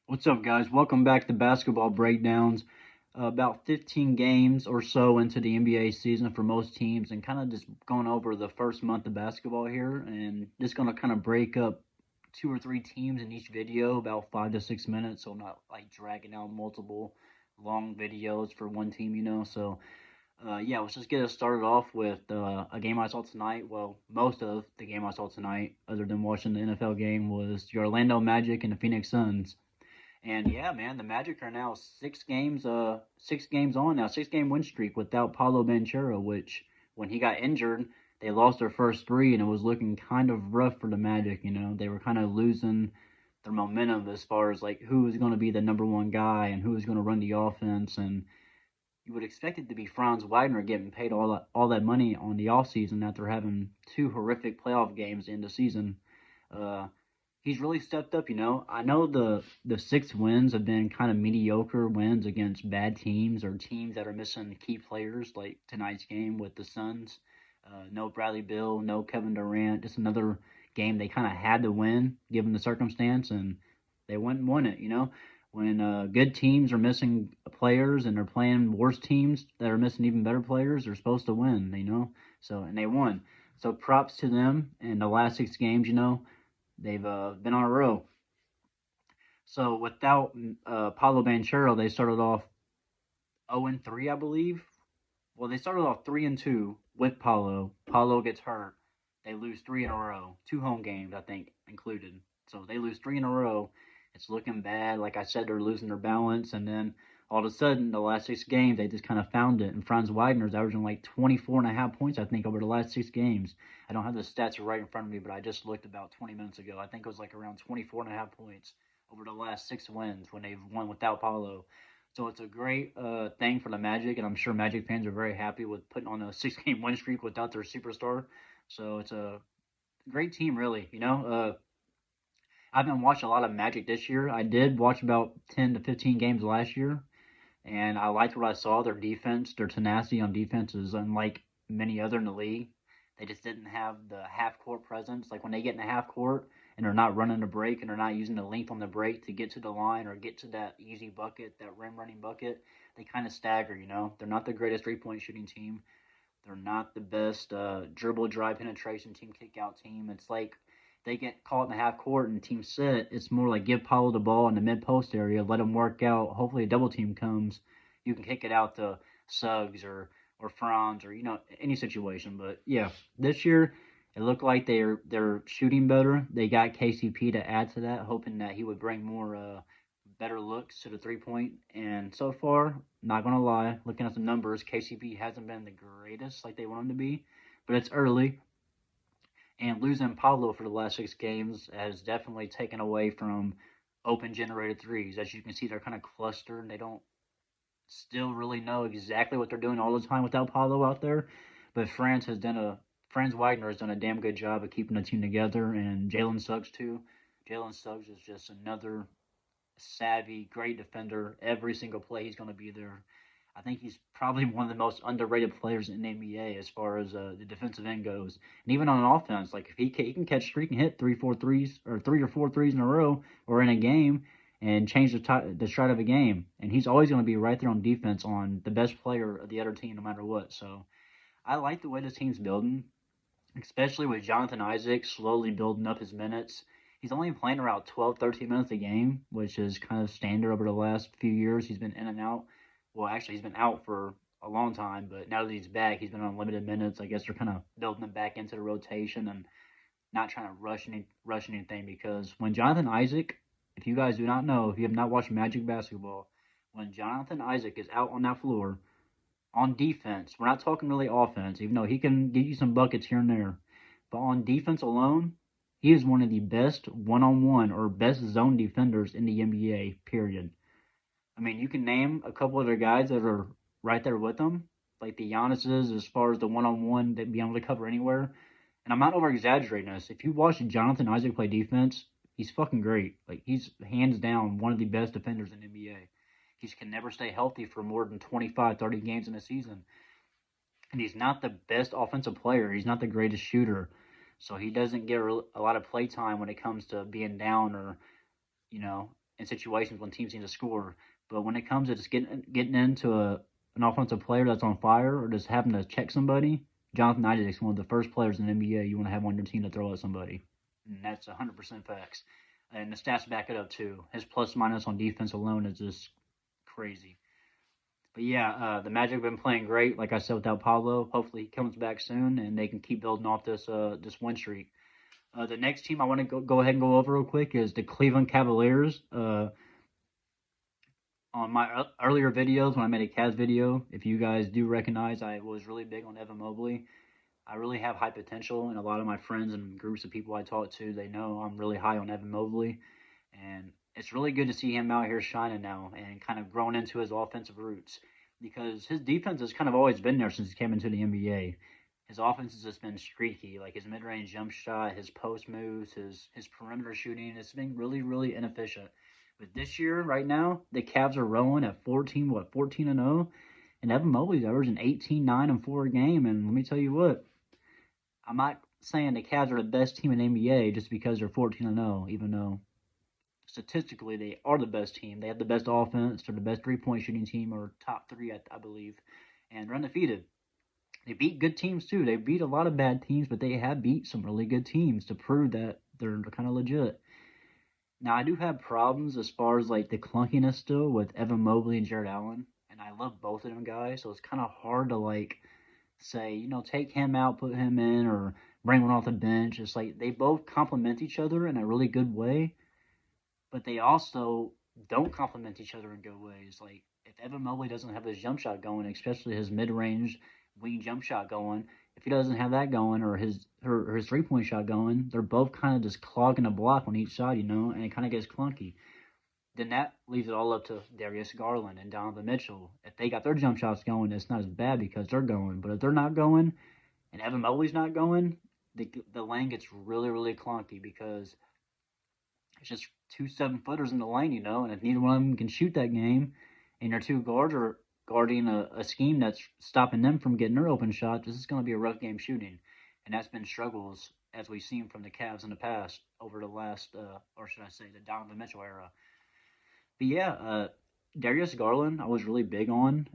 What's up, guys? Welcome back to Basketball Breakdowns. About 15 games or so into the NBA season for most teams, and kind of just going over the first month of basketball here, and just going to kind of break up two or three teams in each video, about 5 to 6 minutes, so not like dragging out multiple long videos for one team. So, let's just get us started off with a game I saw tonight. Well, most of the game I saw tonight, other than watching the NFL game, was the Orlando Magic and the Phoenix Suns. And yeah, man, the Magic are now 6 games on now, 6 game win streak without Paulo Banchero, which when he got injured, they lost their first three, and it was looking kind of rough for the Magic. They were kind of losing their momentum as far as like who was going to be the number one guy and who was going to run the offense. And you would expect it to be Franz Wagner getting paid all that money on the offseason after having two horrific playoff games in the season. Uh, he's really stepped up. I know the 6 wins have been kind of mediocre wins against bad teams or teams that are missing key players, like tonight's game with the Suns. No Bradley Beal, no Kevin Durant. Just another game they kind of had to win given the circumstance, and they went and won it. When good teams are missing players and they're playing worse teams that are missing even better players, they're supposed to win. So, and they won. So props to them in the last 6 games. They've been on a roll. So without Paulo Banchero, they started off 0-3, I believe. Well, they started off 3-2 with Paulo. Paulo gets hurt. They lose three in a row. 2 home games, I think, included. So they lose three in a row. It's looking bad. Like I said, they're losing their balance. And then all of a sudden, the last 6 games, they just kind of found it. And Franz Wagner's averaging like 24.5 points, I think, over the last 6 games. I don't have the stats right in front of me, but I just looked about 20 minutes ago. I think it was like around 24.5 points over the last 6 wins when they've won without Paulo. So it's a great thing for the Magic, and I'm sure Magic fans are very happy with putting on a 6 game win streak without their superstar. So it's a great team, really. I haven't watched a lot of Magic this year. I did watch about 10 to 15 games last year, and I liked what I saw. Their defense, their tenacity on defense is unlike many other in the league. They just didn't have the half court presence. Like when they get in the half court and they're not running the break and they're not using the length on the break to get to the line or get to that easy bucket, that rim running bucket, they kind of stagger. They're not the greatest 3 point shooting team. They're not the best dribble drive penetration team, kick out team. It's like they get caught in the half court and team sit. It's more like give Paulo the ball in the mid post area, let him work out. Hopefully a double team comes. You can kick it out to Suggs or Franz or any situation. But yeah, this year it looked like they're shooting better. They got KCP to add to that, hoping that he would bring more better looks to the 3 point. And so far, not gonna lie, looking at the numbers, KCP hasn't been the greatest like they want him to be, but it's early. And losing Pablo for the last 6 games has definitely taken away from open generated threes. As you can see, they're kind of clustered. And they don't still really know exactly what they're doing all the time without Pablo out there. But Franz Wagner has done a damn good job of keeping the team together, and Jalen Suggs too. Jalen Suggs is just another savvy, great defender. Every single play, he's going to be there. I think he's probably one of the most underrated players in the NBA as far as the defensive end goes. And even on offense, like if he can catch three, can hit 3 or 4 threes or 3 or 4 threes in a row or in a game and change the stride of a game. And he's always going to be right there on defense on the best player of the other team, no matter what. So I like the way this team's building, especially with Jonathan Isaac slowly building up his minutes. He's only playing around 12, 13 minutes a game, which is kind of standard over the last few years. He's been in and out. Well, actually, he's been out for a long time, but now that he's back, he's been on limited minutes. I guess they're kind of building him back into the rotation and not trying to rush anything because when Jonathan Isaac, if you guys do not know, if you have not watched Magic basketball, when Jonathan Isaac is out on that floor, on defense, we're not talking really offense, even though he can give you some buckets here and there. But on defense alone, he is one of the best one-on-one or best zone defenders in the NBA, period. I mean, you can name a couple other guys that are right there with him, like the Giannis's as far as the one-on-one that be able to cover anywhere. And I'm not over-exaggerating this. If you watch Jonathan Isaac play defense, he's fucking great. Like, he's hands down one of the best defenders in the NBA. He can never stay healthy for more than 25, 30 games in a season. And he's not the best offensive player. He's not the greatest shooter. So he doesn't get a lot of play time when it comes to being down or, in situations when teams need to score. But when it comes to just getting into an offensive player that's on fire or just having to check somebody, Jonathan Isaac is one of the first players in the NBA you want to have on your team to throw at somebody. And that's 100% facts. And the stats back it up too. His plus minus on defense alone is just crazy. But yeah, the Magic have been playing great. Like I said, without Palo, hopefully he comes back soon and they can keep building off this win streak. The next team I want to go ahead and go over real quick is the Cleveland Cavaliers. On my earlier videos, when I made a Cavs video, if you guys do recognize, I was really big on Evan Mobley. I really have high potential, and a lot of my friends and groups of people I talk to, they know I'm really high on Evan Mobley, and it's really good to see him out here shining now and kind of growing into his offensive roots because his defense has kind of always been there since he came into the NBA. His offense has just been streaky, like his mid-range jump shot, his post moves, his perimeter shooting. It's been really, really inefficient. But this year, right now, the Cavs are rolling at 14-0, and Evan Mobley's averaging 18, 9, and 4 a game. And let me tell you what, I'm not saying the Cavs are the best team in the NBA just because they're 14-0, even though statistically they are the best team. They have the best offense, they're the best three-point shooting team, or top three, I believe, and they're undefeated. They beat good teams too. They beat a lot of bad teams, but they have beat some really good teams to prove that they're kind of legit. Now, I do have problems as far as like the clunkiness still with Evan Mobley and Jared Allen, and I love both of them guys, so it's kind of hard to like say, take him out, put him in, or bring one off the bench. It's like they both complement each other in a really good way, but they also don't complement each other in good ways. Like if Evan Mobley doesn't have his jump shot going, especially his mid-range wing jump shot going, if he doesn't have that going or his 3-point shot going, they're both kind of just clogging the block on each side, and it kind of gets clunky. Then that leaves it all up to Darius Garland and Donovan Mitchell. If they got their jump shots going, it's not as bad because they're going. But if they're not going and Evan Mobley's not going, the lane gets really, really clunky because it's just two 7-footers in the lane, and if neither one of them can shoot that game, and your two guards are guarding a scheme that's stopping them from getting their open shots, this is going to be a rough game shooting. And that's been struggles as we've seen from the Cavs in the past over the last, or should I say, the Donovan Mitchell era. But yeah, Darius Garland, I was really big on.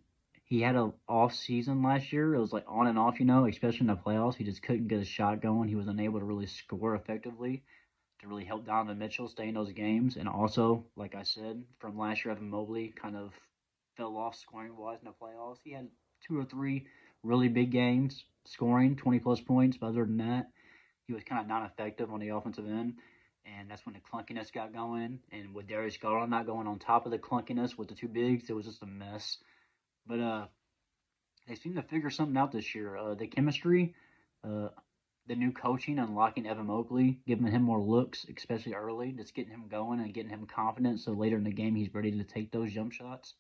He had an off season last year. It was like on and off, especially in the playoffs. He just couldn't get his shot going. He was unable to really score effectively to really help Donovan Mitchell stay in those games. And also, like I said, from last year, Evan Mobley kind of fell off scoring-wise in the playoffs. He had 2 or 3 really big games scoring 20-plus points, but other than that, he was kind of non-effective on the offensive end. And that's when the clunkiness got going. And with Darius Garland not going on top of the clunkiness with the two bigs, it was just a mess. But they seem to figure something out this year. The chemistry, the new coaching, unlocking Evan Mobley, giving him more looks, especially early, just getting him going and getting him confident so later in the game he's ready to take those jump shots.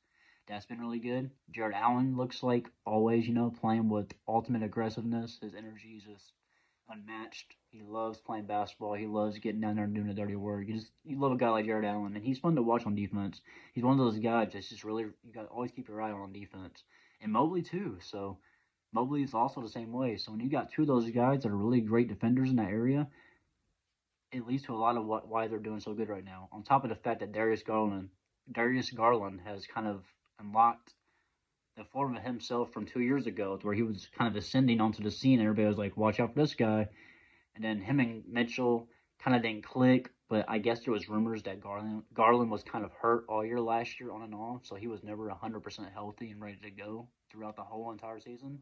That's been really good. Jared Allen looks like always, playing with ultimate aggressiveness. His energy is just unmatched. He loves playing basketball. He loves getting down there and doing the dirty work. You love a guy like Jared Allen, and he's fun to watch on defense. He's one of those guys that's just really, you got to always keep your eye on defense. And Mobley too. So Mobley is also the same way. So when you got two of those guys that are really great defenders in that area, it leads to a lot of why they're doing so good right now. On top of the fact that Darius Garland has kind of unlocked the form of himself from 2 years ago, where he was kind of ascending onto the scene. And everybody was like, "Watch out for this guy." And then him and Mitchell kind of didn't click. But I guess there was rumors that Garland was kind of hurt all year last year on and off, so he was never 100% healthy and ready to go throughout the whole entire season,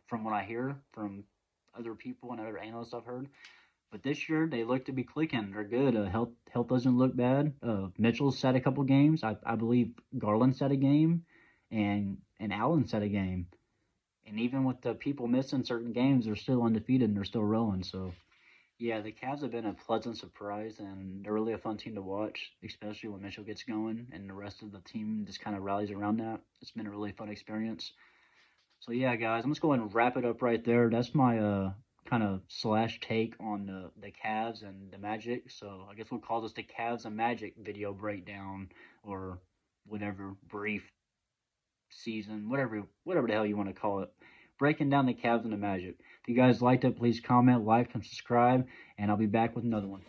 from what I hear from other people and other analysts I've heard. But this year, they look to be clicking. They're good. Health doesn't look bad. Mitchell sat a couple games. I believe Garland sat a game, and Allen sat a game. And even with the people missing certain games, they're still undefeated and they're still rolling. So, yeah, the Cavs have been a pleasant surprise, and they're really a fun team to watch, especially when Mitchell gets going and the rest of the team just kind of rallies around that. It's been a really fun experience. So, yeah, guys, I'm just going to wrap it up right there. That's my kind of slash take on the Cavs and the Magic. So I guess we'll call this the Cavs and Magic video breakdown, or whatever, brief season, whatever the hell you want to call it. Breaking down the Cavs and the Magic. If you guys liked it, please comment, like, and subscribe, and I'll be back with another one.